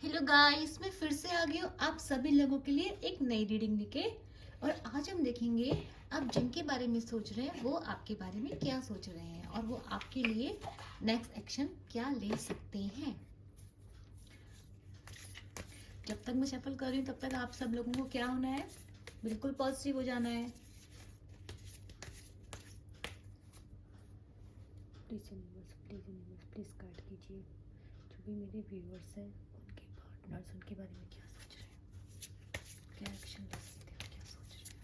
Hello guys, मैं फिर से आ गई हूँ आप सभी लोगों के लिए एक नई रीडिंग लेके। और आज हम देखेंगे आप जिनके बारे में सोच रहे हैं वो आपके बारे में क्या सोच रहे हैं और वो आपके लिए नेक्स्ट एक्शन क्या ले सकते हैं। जब तक मैं शफल कर रही हूँ तब तक आप सब लोगों को क्या होना है, बिल्कुल पॉजिटिव हो जाना है। Please universe, please universe, please guide कीजिए जो भी मेरे व्यूअर्स हैं, उनके पार्टनर्स उनके बारे में क्या सोच रहे हैं, क्या एक्शन ले सकते हैं, क्या सोच रहे हैं।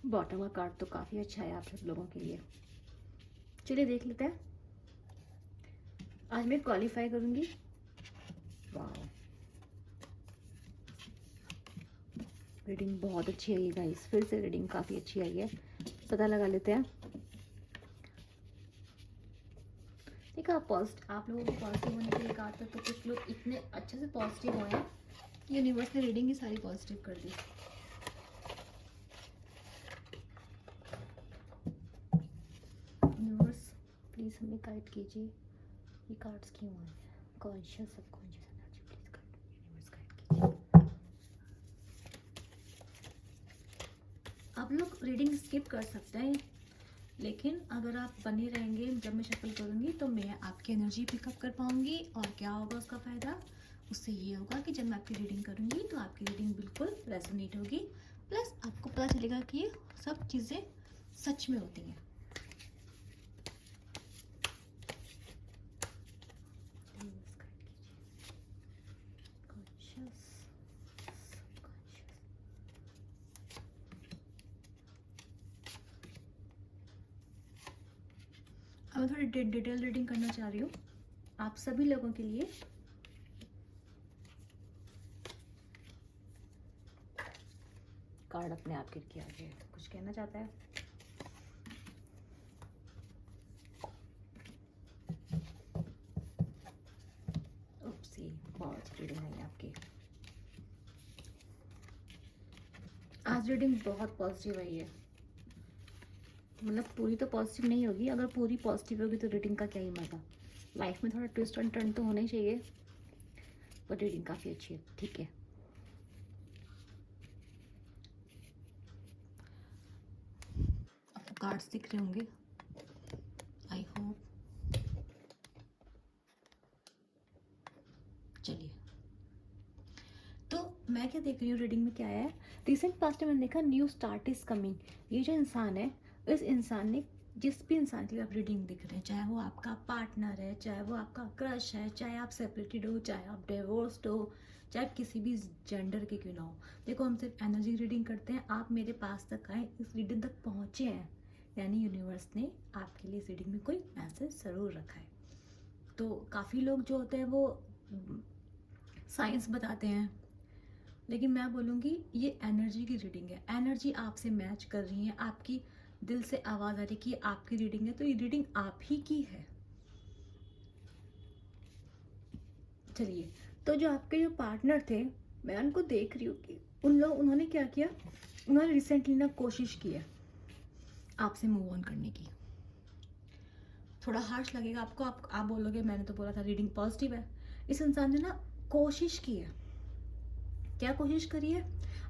बॉटम का कार्ड तो काफ़ी अच्छा है आप सब लोगों के लिए। चलिए देख लेते हैं। आज मैं क्वालिफाई करूँगी। वाह, रीडिंग बहुत अच्छी आई है गाइस, फिर से रीडिंग काफ़ी अच्छी आई है। पता लगा लेते हैं। देखा, आप लोगों को पॉजिटिव होने के लिए कहा था, तो कुछ लोग इतने अच्छे से पॉजिटिव हुए हैं कि यूनिवर्स ने रीडिंग ही सारी पॉजिटिव कर दी। यूनिवर्स प्लीज़ हमें गाइड कीजिए, ये कार्ड्स क्यों आए हैं। Conscious subconscious energy please guide, universe guide कीजिए। आप लोग रीडिंग स्किप कर सकते हैं, लेकिन अगर आप बने रहेंगे जब मैं शफल करूँगी तो मैं आपकी एनर्जी पिकअप कर पाऊँगी। और क्या होगा उसका फ़ायदा, उससे ये होगा कि जब मैं आपकी रीडिंग करूँगी तो आपकी रीडिंग बिल्कुल रेजोनेट होगी, प्लस आपको पता चलेगा कि ये सब चीज़ें सच में होती हैं। यूनिवर्स गाइड कीजिए, कॉन्शियस सबकॉन्शियस। अब मैं थोड़ी डिटेल रीडिंग करना चाह रही हूँ आप सभी लोगों के लिए। कार्ड अपने आप गिर के आ गए, कुछ कहना चाहता है। उपसी बहुत रीडिंग आई आपकी। आज रीडिंग बहुत पॉजिटिव आई है, मतलब पूरी तो पॉजिटिव नहीं होगी, अगर पूरी पॉजिटिव होगी तो रीडिंग का क्या ही मज़ा। लाइफ में थोड़ा ट्विस्ट एंड टर्न तो होना ही चाहिए, पर रीडिंग काफ़ी अच्छी है। ठीक है, आपको कार्ड्स दिख रहे होंगे, आई होप। चलिए, तो मैं क्या देख रही हूँ रीडिंग में क्या है। रिसेंट पास्ट में मैंने देखा न्यू स्टार्ट इज कमिंग। ये जो इंसान है, इस इंसान ने, जिस भी इंसान के लिए आप रीडिंग दिख रहे हैं, चाहे वो आपका पार्टनर है, चाहे वो आपका क्रश है, चाहे आप सेपरेटेड हो, चाहे आप डिवोर्स्ड हो, चाहे आप किसी भी जेंडर के क्यों ना हो। देखो, हम सिर्फ एनर्जी रीडिंग करते हैं। आप मेरे पास तक आए, इस रीडिंग तक पहुँचे हैं, यानी यूनिवर्स ने आपके लिए इस रीडिंग में कोई मैसेज ज़रूर रखा है। तो काफ़ी लोग जो होते हैं वो साइंस बताते हैं, लेकिन मैं बोलूँगी ये एनर्जी की रीडिंग है। एनर्जी आपसे मैच कर रही है, आपकी दिल से आवाज़ आ रही है कि ये आपकी रीडिंग है, तो ये रीडिंग आप ही की है। चलिए, तो जो आपके जो पार्टनर थे, मैं उनको देख रही हूँ कि उन्होंने क्या किया। उन्होंने रिसेंटली ना कोशिश की है आपसे मूव ऑन करने की। थोड़ा हार्श लगेगा आपको, आप बोलोगे मैंने तो बोला था रीडिंग पॉजिटिव है। इस इंसान ने ना कोशिश की है। क्या कोशिश करी है,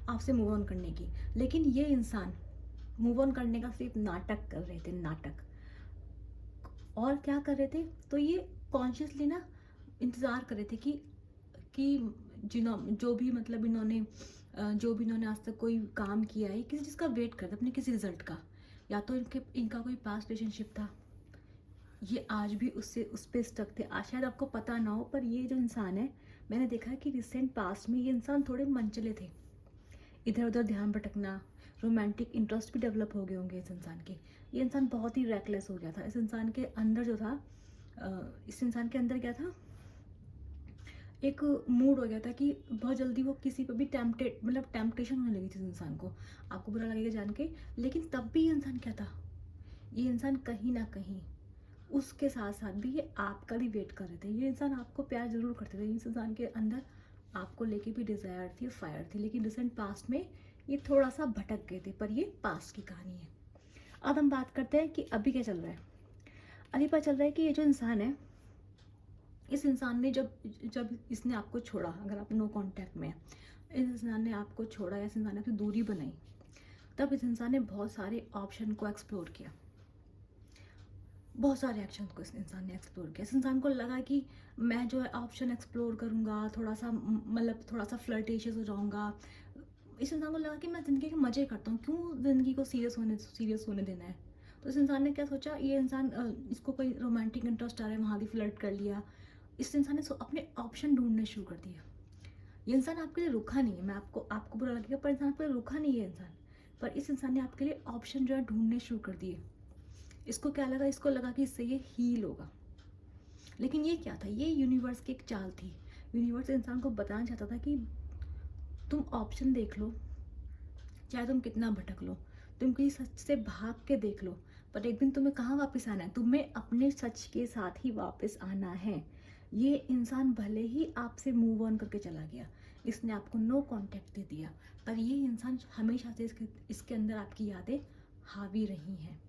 आपसे मूव ऑन करने की। लेकिन ये इंसान मूव ऑन करने का सिर्फ नाटक कर रहे थे, नाटक। और क्या कर रहे थे, तो ये कॉन्शियसली ना इंतज़ार कर रहे थे कि जो भी मतलब इन्होंने जो भी इन्होंने आज तक कोई काम किया है, किसी चीज़ का वेट करते अपने किसी रिजल्ट का। या तो इनका कोई पास्ट रिलेशनशिप था, ये आज भी उससे उस पर स्टक थे। आज शायद आपको पता ना हो, पर ये जो इंसान है, मैंने देखा है कि रिसेंट पास्ट में ये इंसान थोड़े मनचले थे। इधर उधर ध्यान भटकना, रोमांटिक इंटरेस्ट भी डेवलप हो गए होंगे इस इंसान के। ये इंसान बहुत ही रेकलेस हो गया था। इस इंसान के अंदर जो था, इस इंसान के अंदर क्या था, एक मूड हो गया था कि बहुत जल्दी वो किसी पे भी टेम्पटेड, मतलब टेम्पटेशन होने लगी थी इस इंसान को। आपको बुरा लगेगा जान के, लेकिन तब भी ये इंसान क्या था, ये इंसान कहीं ना कहीं उसके साथ साथ भी ये आपका भी वेट कर रहे थे। ये इंसान आपको प्यार जरूर करते थे, इस इंसान के अंदर आपको लेके भी डिज़ायर थी, फायर थी, लेकिन रिसेंट पास्ट में ये थोड़ा सा भटक गए थे, पर ये पास्ट की कहानी है। अब हम बात करते हैं कि अभी क्या चल रहा है। अभी पता चल रहा है कि ये जो इंसान है, इस इंसान ने जब जब इसने आपको छोड़ा, अगर आप नो कांटेक्ट में हैं, इस इंसान ने आपको छोड़ा या इस इंसान ने आपसे दूरी बनाई, तब इस इंसान ने बहुत सारे ऑप्शन को एक्सप्लोर किया, बहुत सारे एक्शन को इस इंसान ने एक्सप्लोर किया। इस इंसान को लगा कि मैं जो है ऑप्शन एक्सप्लोर करूँगा, थोड़ा सा मतलब थोड़ा सा फ्लर्टेशियस हो जाऊँगा। इस इंसान को लगा कि मैं ज़िंदगी के मज़े करता हूँ, क्यों ज़िंदगी को सीरियस होने देना है। तो इस इंसान ने क्या सोचा, ये इंसान इसको कोई रोमांटिक इंटरेस्ट आ रहा है, वहाँ भी फ्लर्ट कर लिया। इस इंसान ने अपने ऑप्शन ढूंढने शुरू कर दिया। ये इंसान आपके लिए रुका नहीं है, मैं आपको आपको बुरा लगेगा पर इंसान आपके लिए रुका नहीं है इंसान, पर इस इंसान ने आपके लिए ऑप्शन जो है ढूंढने शुरू कर दिए। इसको क्या लगा, इसको लगा कि इससे ये हील होगा। लेकिन ये क्या था, ये यूनिवर्स की एक चाल थी। यूनिवर्स इंसान को बताना चाहता था कि तुम ऑप्शन देख लो, चाहे तुम कितना भटक लो, तुम किसी सच से भाग के देख लो, पर एक दिन तुम्हें कहाँ वापस आना है, तुम्हें अपने सच के साथ ही वापस आना है। ये इंसान भले ही आपसे मूव ऑन करके चला गया, इसने आपको नो कांटेक्ट दे दिया, पर ये इंसान हमेशा से इसके अंदर आपकी यादें हावी रही हैं।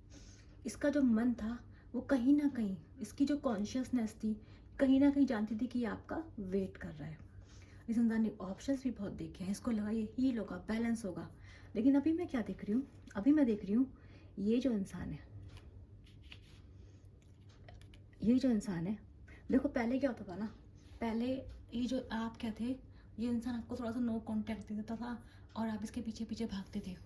इसका जो मन था वो कहीं ना कहीं, इसकी जो कॉन्शियसनेस थी कहीं ना कहीं जानती थी कि ये आपका वेट कर रहा है। इस इंसान ने ऑप्शंस भी बहुत देखे हैं, इसको लगा ये हील होगा, बैलेंस होगा। लेकिन अभी मैं क्या देख रही हूँ, अभी मैं देख रही हूँ ये जो इंसान है, ये जो इंसान है, देखो पहले क्या होता था ना, पहले ये जो आप क्या थे, ये इंसान आपको थोड़ा सा नो कांटेक्ट दे देता था और आप इसके पीछे पीछे भागते थे।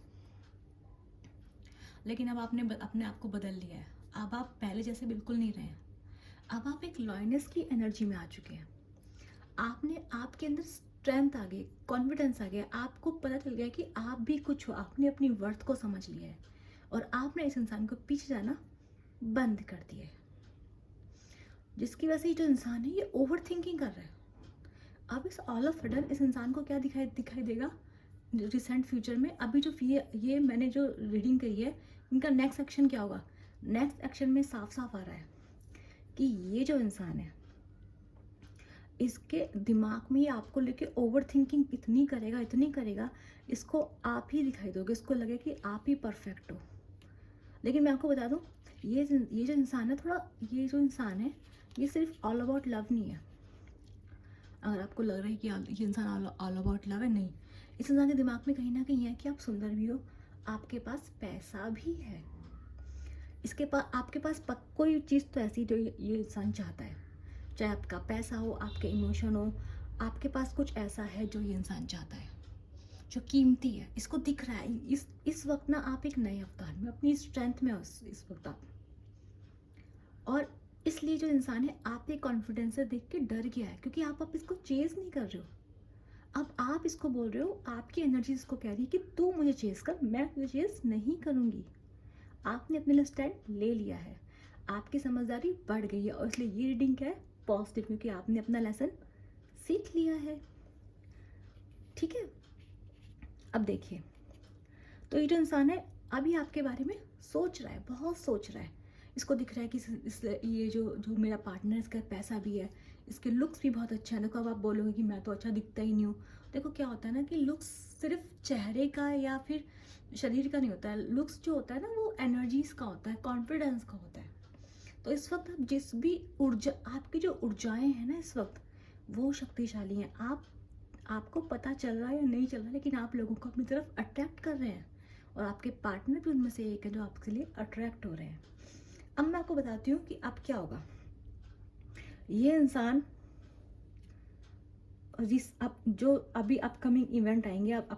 लेकिन अब आपने अपने आप को बदल लिया है, अब आप पहले जैसे बिल्कुल नहीं रहे हैं। अब आप एक लॉयनेस की एनर्जी में आ चुके हैं। आपने, आपके अंदर स्ट्रेंथ आ गई, कॉन्फिडेंस आ गया, आपको पता चल गया कि आप भी कुछ हो, आपने अपनी वर्थ को समझ लिया है और आपने इस इंसान को पीछे जाना बंद कर दिया है। जिसकी वजह से ये जो इंसान है ये ओवर थिंकिंग कर रहा है। अब इस ऑल ऑफ सडन इस इंसान को क्या दिखाई देगा रिसेंट फ्यूचर में। अभी जो ये मैंने जो रीडिंग करी है, इनका नेक्स्ट एक्शन क्या होगा, नेक्स्ट एक्शन में साफ साफ आ रहा है कि ये जो इंसान है, इसके दिमाग में आपको लेके ओवर थिंकिंग इतनी करेगा, इसको आप ही दिखाई दोगे, इसको लगे कि आप ही परफेक्ट हो। लेकिन मैं आपको बता दूं, ये जो इंसान है, थोड़ा ये जो इंसान है ये सिर्फ ऑल अबाउट लव नहीं है। अगर आपको लग रहा है कि ये इंसान ऑल अबाउट लव है, नहीं। इस इंसान के दिमाग में कहीं ना कहीं है कि आप सुंदर भी हो, आपके पास पैसा भी है, इसके पास, आपके पास कोई चीज़ तो ऐसी जो ये इंसान चाहता है, चाहे आपका पैसा हो, आपके इमोशन हो, आपके पास कुछ ऐसा है जो ये इंसान चाहता है, जो कीमती है, इसको दिख रहा है। इस वक्त ना आप एक नए अवतार में, अपनी स्ट्रेंथ में हो इस वक्त आप, और इसलिए जो इंसान है आपके कॉन्फिडेंस से देख के डर गया है, क्योंकि आप इसको चेज नहीं कर रहे हो। अब आप इसको बोल रहे हो, आपकी एनर्जी इसको कह रही है कि तू मुझे चेज कर, मैं तुझे चेज नहीं करूँगी। आपने अपने लिए स्टैंड ले लिया है, आपकी समझदारी बढ़ गई है, और इसलिए ये रीडिंग क्या है, पॉजिटिव, क्योंकि आपने अपना लेसन सीख लिया है। ठीक है, अब देखिए, तो ये जो इंसान है अभी आपके बारे में सोच रहा है, बहुत सोच रहा है। इसको दिख रहा है कि ये जो मेरा पार्टनर है, इसका पैसा भी है, इसके लुक्स भी बहुत अच्छा है। देखो अब आप बोलोगे कि मैं तो अच्छा दिखता ही नहीं हूँ। देखो क्या होता है ना कि लुक्स सिर्फ चेहरे का या फिर शरीर का नहीं होता है। लुक्स जो होता है ना वो एनर्जीज का होता है, कॉन्फिडेंस का होता है। तो इस वक्त आप जिस भी ऊर्जा, आपकी जो ऊर्जाएं हैं ना इस वक्त, वो शक्तिशाली हैं। आपको पता चल रहा है या नहीं चल रहा है, लेकिन आप लोगों को अपनी तरफ अट्रैक्ट कर रहे हैं, और आपके पार्टनर भी उनमें से एक है जो आपके लिए अट्रैक्ट हो रहे हैं। अब मैं आपको बताती हूँ कि अब क्या होगा। ये इंसान अब जो अभी अपकमिंग इवेंट आएंगे, अब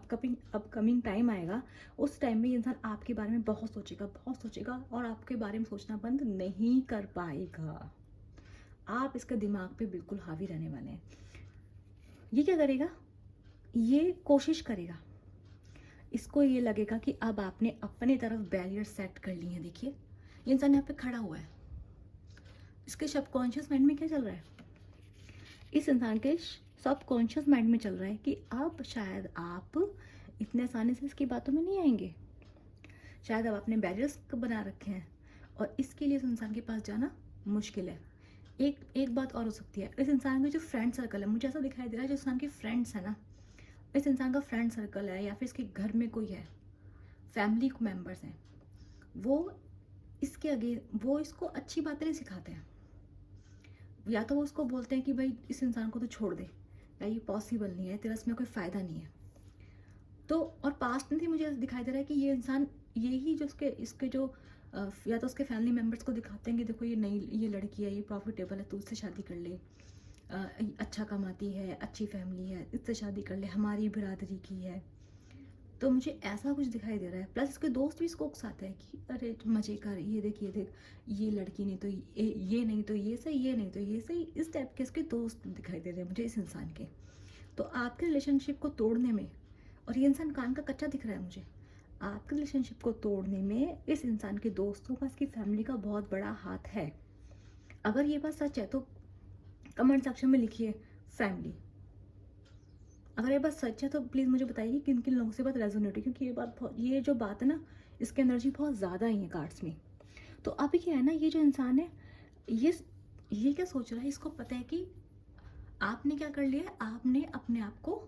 अपकमिंग टाइम आएगा, उस टाइम में ये इंसान आपके बारे में बहुत सोचेगा और आपके बारे में सोचना बंद नहीं कर पाएगा। आप इसके दिमाग पे बिल्कुल हावी रहने वाले हैं। ये क्या करेगा, ये कोशिश करेगा, इसको ये लगेगा कि अब आपने अपने तरफ बैरियर सेट कर लिए हैं। देखिए ये इंसान यहाँ पे खड़ा हुआ है, इसके सबकॉन्शियस माइंड में क्या चल रहा है, इस इंसान के सब कॉन्शियस माइंड में चल रहा है कि अब शायद आप इतने आसानी से इसकी बातों में नहीं आएंगे, शायद अब आपने बैरियर्स बना रखे हैं और इसके लिए इस इंसान के पास जाना मुश्किल है। एक एक बात और हो सकती है, इस इंसान का जो फ्रेंड सर्कल है, मुझे ऐसा दिखाई दे रहा है जो इंसान के फ्रेंड्स है ना, इस इंसान का फ्रेंड सर्कल है या फिर इसके घर में कोई है, फैमिली मेम्बर्स हैं, वो इसके आगे वो इसको अच्छी बातें नहीं सिखाते हैं। या तो वो उसको बोलते हैं कि भाई इस इंसान को तो छोड़ दे, या ये पॉसिबल नहीं है, तेरा इसमें कोई फ़ायदा नहीं है। तो और पास्ट में भी मुझे दिखाई दे रहा है कि ये इंसान यही जो इसके जो या तो उसके फैमिली मेम्बर्स को दिखाते हैं कि देखो ये लड़की है, ये प्रॉफिटेबल है, तू इससे शादी कर ले, अच्छा कमाती है, अच्छी फैमिली है, इससे शादी कर ले, हमारी बिरादरी की है। तो मुझे ऐसा कुछ दिखाई दे रहा है। प्लस इसके दोस्त भी इसको उकसाते हैं कि अरे मजे कर, ये देख ये देख, ये लड़की नहीं तो ये नहीं तो ये सही, ये नहीं तो ये सही, इस टाइप के इसके दोस्त दिखाई दे रहे हैं मुझे इस इंसान के। तो आपके रिलेशनशिप को तोड़ने में, और ये इंसान कान का कच्चा दिख रहा है मुझे, आपके रिलेशनशिप को तोड़ने में इस इंसान के दोस्तों का, इसकी फैमिली का बहुत बड़ा हाथ है। अगर ये बात सच है तो कमेंट सेक्शन में लिखिए फैमिली। अगर ये बात सच है तो प्लीज़ मुझे बताइए किन किन लोगों से बात रेजोनेट है, क्योंकि ये जो बात है ना, इसकी एनर्जी बहुत ज़्यादा ही है कार्ड्स में। तो अभी क्या है ना, ये जो इंसान है ये क्या सोच रहा है, इसको पता है कि आपने क्या कर लिया है, आपने अपने आप को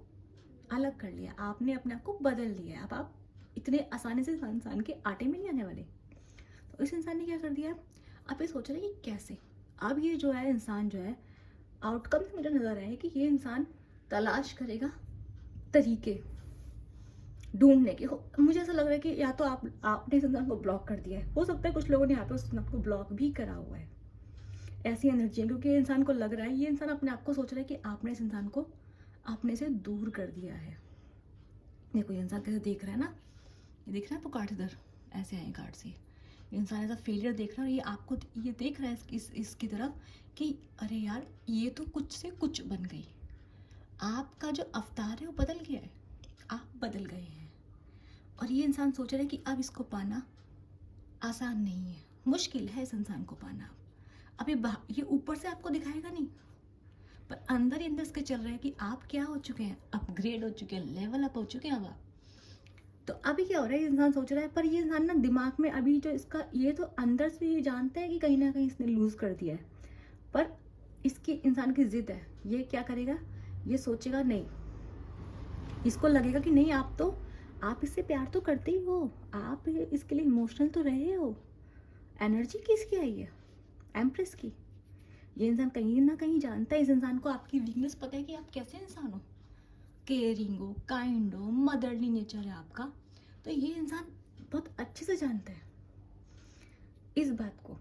अलग कर लिया, आपने अपने आप को बदल लिया है। अब आप इतने आसानी से इंसान के आटे में नहीं आने वाले। तो इस इंसान ने क्या कर दिया, अब ये सोच रहा है कि कैसे। अब ये जो है इंसान जो है, आउटकम से मुझे नजर आया है कि ये इंसान तलाश करेगा तरीके ढूंढने के। मुझे ऐसा लग रहा है कि या तो आपने इस इंसान को ब्लॉक कर दिया है, हो सकता है कुछ लोगों ने यहाँ पे उस इंसान को ब्लॉक भी करा हुआ है, ऐसी एनर्जी है। क्योंकि इंसान को लग रहा है, ये इंसान अपने आप को सोच रहा है कि आपने इस इंसान को अपने से दूर कर दिया है। देखो ये इंसान कैसे देख रहा है ना, ये देख रहा है, तो कार्ड इधर ऐसे आए कार्ड से, ये इंसान ऐसा फेलियर देख रहा है और ये आपको ये देख रहा है इसकी तरफ कि अरे यार ये तो कुछ से कुछ बन गई, आपका जो अवतार है वो बदल गया है, आप बदल गए हैं। और ये इंसान सोच रहा है कि अब इसको पाना आसान नहीं है, मुश्किल है इस इंसान को पाना। अब ये ऊपर से आपको दिखाएगा नहीं, पर अंदर ही अंदर इसके चल रहा है कि आप क्या हो चुके हैं, अपग्रेड हो चुके हैं, लेवल अप हो चुके हैं अब आप। तो अभी क्या हो रहा है, ये इंसान सोच रहा है, पर ये इंसान ना दिमाग में अभी जो इसका, ये तो अंदर से ये जानता है कि कहीं ना कहीं इसने लूज कर दिया है, पर इसकी इंसान की जिद है। ये क्या करेगा, ये सोचेगा नहीं, इसको लगेगा कि नहीं आप इससे प्यार तो करते ही हो, आप इसके लिए इमोशनल तो रहे हो। एनर्जी किसकी आई है, एम्प्रेस की। ये इंसान कहीं ना कहीं जानता है, इस इंसान को आपकी वीकनेस पता है कि आप कैसे इंसान हो, केयरिंग हो, काइंड हो, मदरली नेचर है आपका। तो ये इंसान बहुत अच्छे से जानता है इस बात को।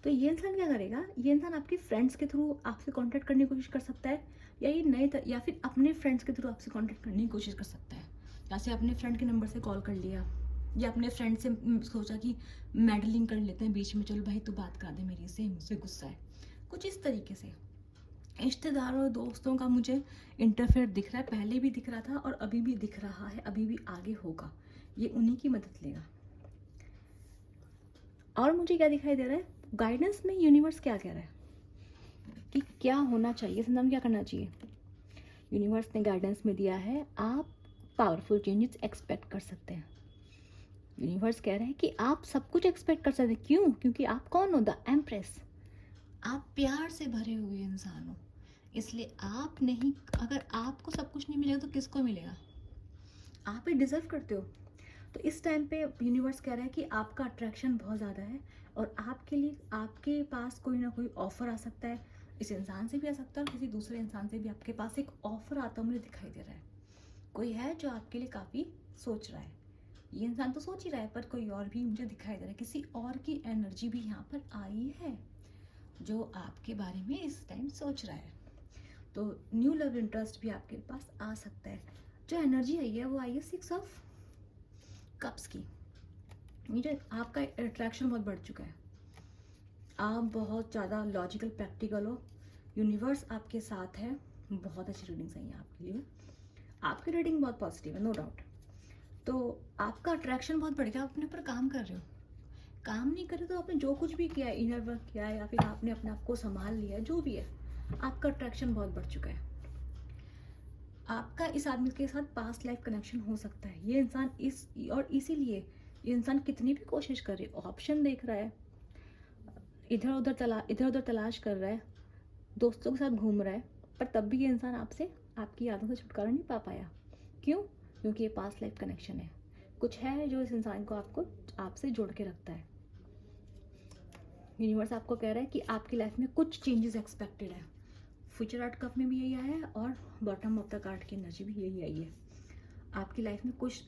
तो ये इंसान क्या करेगा, ये इंसान आपके फ्रेंड्स के थ्रू आपसे कांटेक्ट करने की कोशिश कर सकता है, या ये या फिर अपने फ्रेंड्स के थ्रू आपसे कांटेक्ट करने की कोशिश कर सकता है। जैसे अपने फ्रेंड के नंबर से कॉल कर लिया, या अपने फ्रेंड से सोचा कि मेडलिंग कर लेते हैं बीच में, चलो भाई तू बात करा दे मेरी से, मुझसे गुस्सा है, कुछ इस तरीके से। रिश्तेदारों और दोस्तों का मुझे इंटरफेयर दिख रहा है, पहले भी दिख रहा था और अभी भी दिख रहा है, अभी भी आगे होगा, ये उन्हीं की मदद लेगा। और मुझे क्या दिखाई दे रहा है, गाइडेंस में यूनिवर्स क्या कह रहा है कि क्या होना चाहिए, संतान क्या करना चाहिए। यूनिवर्स ने गाइडेंस में दिया है, आप पावरफुल चेंजेस एक्सपेक्ट कर सकते हैं। यूनिवर्स कह रहे हैं कि आप सब कुछ एक्सपेक्ट कर सकते हैं। क्यों, क्योंकि आप कौन हो, द एम्प्रेस, आप प्यार से भरे हुए इंसान हो, इसलिए आप नहीं, अगर आपको सब कुछ नहीं मिलेगा तो किसको मिलेगा, आप ही डिजर्व करते हो। तो इस टाइम पे यूनिवर्स कह रहा है कि आपका अट्रैक्शन बहुत ज़्यादा है और आपके लिए आपके पास कोई ना कोई ऑफ़र आ सकता है, इस इंसान से भी आ सकता है और किसी दूसरे इंसान से भी आपके पास एक ऑफ़र आता मुझे दिखाई दे रहा है। कोई है जो आपके लिए काफ़ी सोच रहा है, ये इंसान तो सोच ही रहा है, पर कोई और भी मुझे दिखाई दे रहा है, किसी और की एनर्जी भी यहाँ पर आई है जो आपके बारे में इस टाइम सोच रहा है। तो न्यू लव इंटरेस्ट भी आपके पास आ सकता है। जो एनर्जी आई है वो आई है 6 ऑफ कप्स की। ये आपका अट्रैक्शन बहुत बढ़ चुका है, आप बहुत ज़्यादा लॉजिकल प्रैक्टिकल हो, यूनिवर्स आपके साथ है, बहुत अच्छी रीडिंग्स आई हैं आपके लिए, आपकी रीडिंग बहुत पॉजिटिव है, नो डाउट। तो आपका अट्रैक्शन बहुत बढ़ गया, आप अपने ऊपर काम कर रहे हो, काम नहीं करे तो आपने जो कुछ भी किया है, इनर वर्क किया है या फिर आपने अपने आप को संभाल लिया है, जो भी है, आपका अट्रैक्शन बहुत बढ़ चुका है। आपका इस आदमी के साथ पास्ट लाइफ कनेक्शन हो सकता है। ये इंसान इसीलिए ये इंसान कितनी भी कोशिश करे, ऑप्शन देख रहा है, इधर उधर तलाश कर रहा है, दोस्तों के साथ घूम रहा है, पर तब भी ये इंसान आपसे, आपकी यादों से छुटकारा नहीं पा पाया। क्यों? क्योंकि ये पास्ट लाइफ कनेक्शन है। कुछ है जो इस इंसान को आपसे जोड़ के रखता है। यूनिवर्स आपको कह रहा है कि आपकी लाइफ में कुछ चेंजेस एक्सपेक्टेड है। फ्यूचर आर्ट कप में भी यही आया है और बॉटम ऑफ द कार्ड की एनर्जी भी यही आई है। आपकी लाइफ में कुछ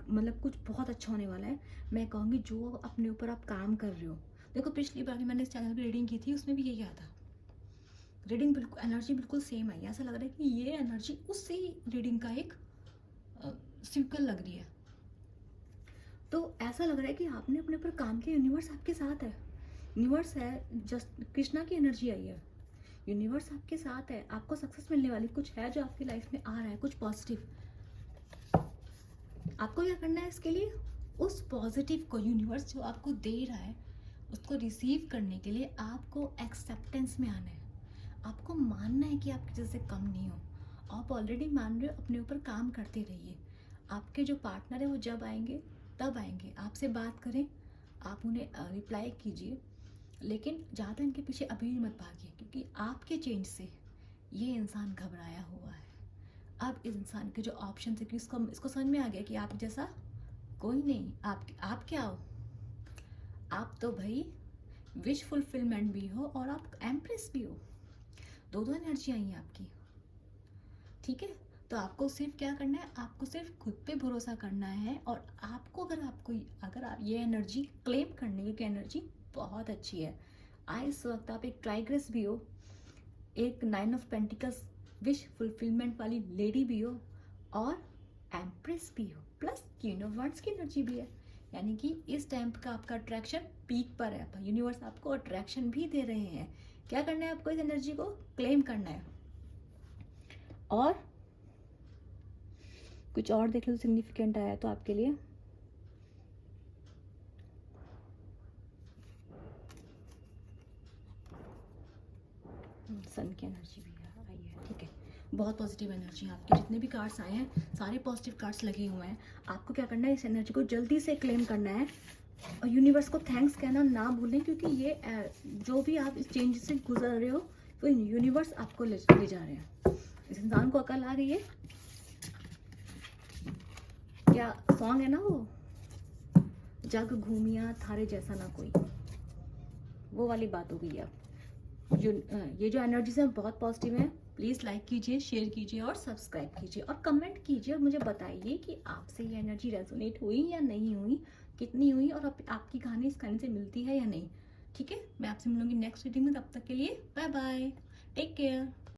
मतलब कुछ बहुत अच्छा होने वाला है। मैं कहूँगी जो अपने ऊपर आप काम कर रहे हो। देखो पिछली बार मैंने इस चैनल पर रीडिंग की थी, उसमें भी यही आया था। रीडिंग बिल्कुल, एनर्जी बिल्कुल सेम आई। ऐसा लग रहा है कि ये एनर्जी उसी रीडिंग का एक सिक्वल लग रही है। तो ऐसा लग रहा है कि आपने अपने ऊपर काम किया, यूनिवर्स आपके साथ है। यूनिवर्स है, जस्ट कृष्णा की एनर्जी आई है। यूनिवर्स आपके साथ है, आपको सक्सेस मिलने वाली कुछ है जो आपकी लाइफ में आ रहा है, कुछ पॉजिटिव। आपको क्या करना है इसके लिए? उस पॉजिटिव को, यूनिवर्स जो आपको दे रहा है उसको रिसीव करने के लिए आपको एक्सेप्टेंस में आना है। आपको मानना है कि आप किसी से कम नहीं हो। आप ऑलरेडी मान रहे हो, अपने ऊपर काम करते रहिए। आपके जो पार्टनर है वो जब आएंगे तब आएंगे, आपसे बात करें, आप उन्हें रिप्लाई कीजिए, लेकिन ज़्यादा इनके पीछे अभी मत भागिए, क्योंकि आपके चेंज से ये इंसान घबराया हुआ है। अब इस इंसान के जो ऑप्शन थे कि इसको समझ में आ गया कि आप जैसा कोई नहीं। आप क्या हो? आप तो भाई विश फुलफिलमेंट भी हो और आप एम्प्रेस भी हो। दो एनर्जी आई हैं आपकी, ठीक है। तो आपको सिर्फ क्या करना है? आपको सिर्फ खुद पे भरोसा करना है। और आपको अगर आप ये एनर्जी क्लेम करने की एनर्जी बहुत अच्छी है। इस वक्त आप एक टाइग्रेस भी हो, एक 9 ऑफ पेंटिकल्स विश फुलफिलमेंट वाली लेडी भी हो, और एम्प्रेस भी हो, प्लस क्वीन ऑफ वांड्स की एनर्जी भी है। यानी कि इस टाइम का आपका अट्रैक्शन पीक पर है। यूनिवर्स आपको अट्रैक्शन भी दे रहे हैं। क्या करना है आपको? इस एनर्जी को क्लेम करना है। और कुछ और देख लो सिग्निफिकेंट आया तो आपके लिए। सन की एनर्जी भी आई है, ठीक है। बहुत पॉजिटिव एनर्जी है आपके। जितने भी कार्ड्स आए हैं सारे पॉजिटिव कार्ड्स लगे हुए हैं। आपको क्या करना है? इस एनर्जी को जल्दी से क्लेम करना है और यूनिवर्स को थैंक्स कहना ना भूलें, क्योंकि ये जो भी आप इस चेंज से गुजर रहे हो वो यूनिवर्स आपको ले जा रहे हैं। इस इंसान को अकल आ गई है। क्या सॉन्ग है ना वो, जग घूमिया थारे जैसा ना कोई, वो वाली बात हो गई है। ये जो एनर्जीज हैं बहुत पॉजिटिव हैं। प्लीज़ लाइक कीजिए, शेयर कीजिए और सब्सक्राइब कीजिए और कमेंट कीजिए और मुझे बताइए कि आपसे ये एनर्जी रेजोनेट हुई या नहीं हुई, कितनी हुई, और आपकी कहानी इस कहानी से मिलती है या नहीं। ठीक है, मैं आपसे मिलूंगी नेक्स्ट रीडिंग में। तब तक के लिए बाय बाय, टेक केयर।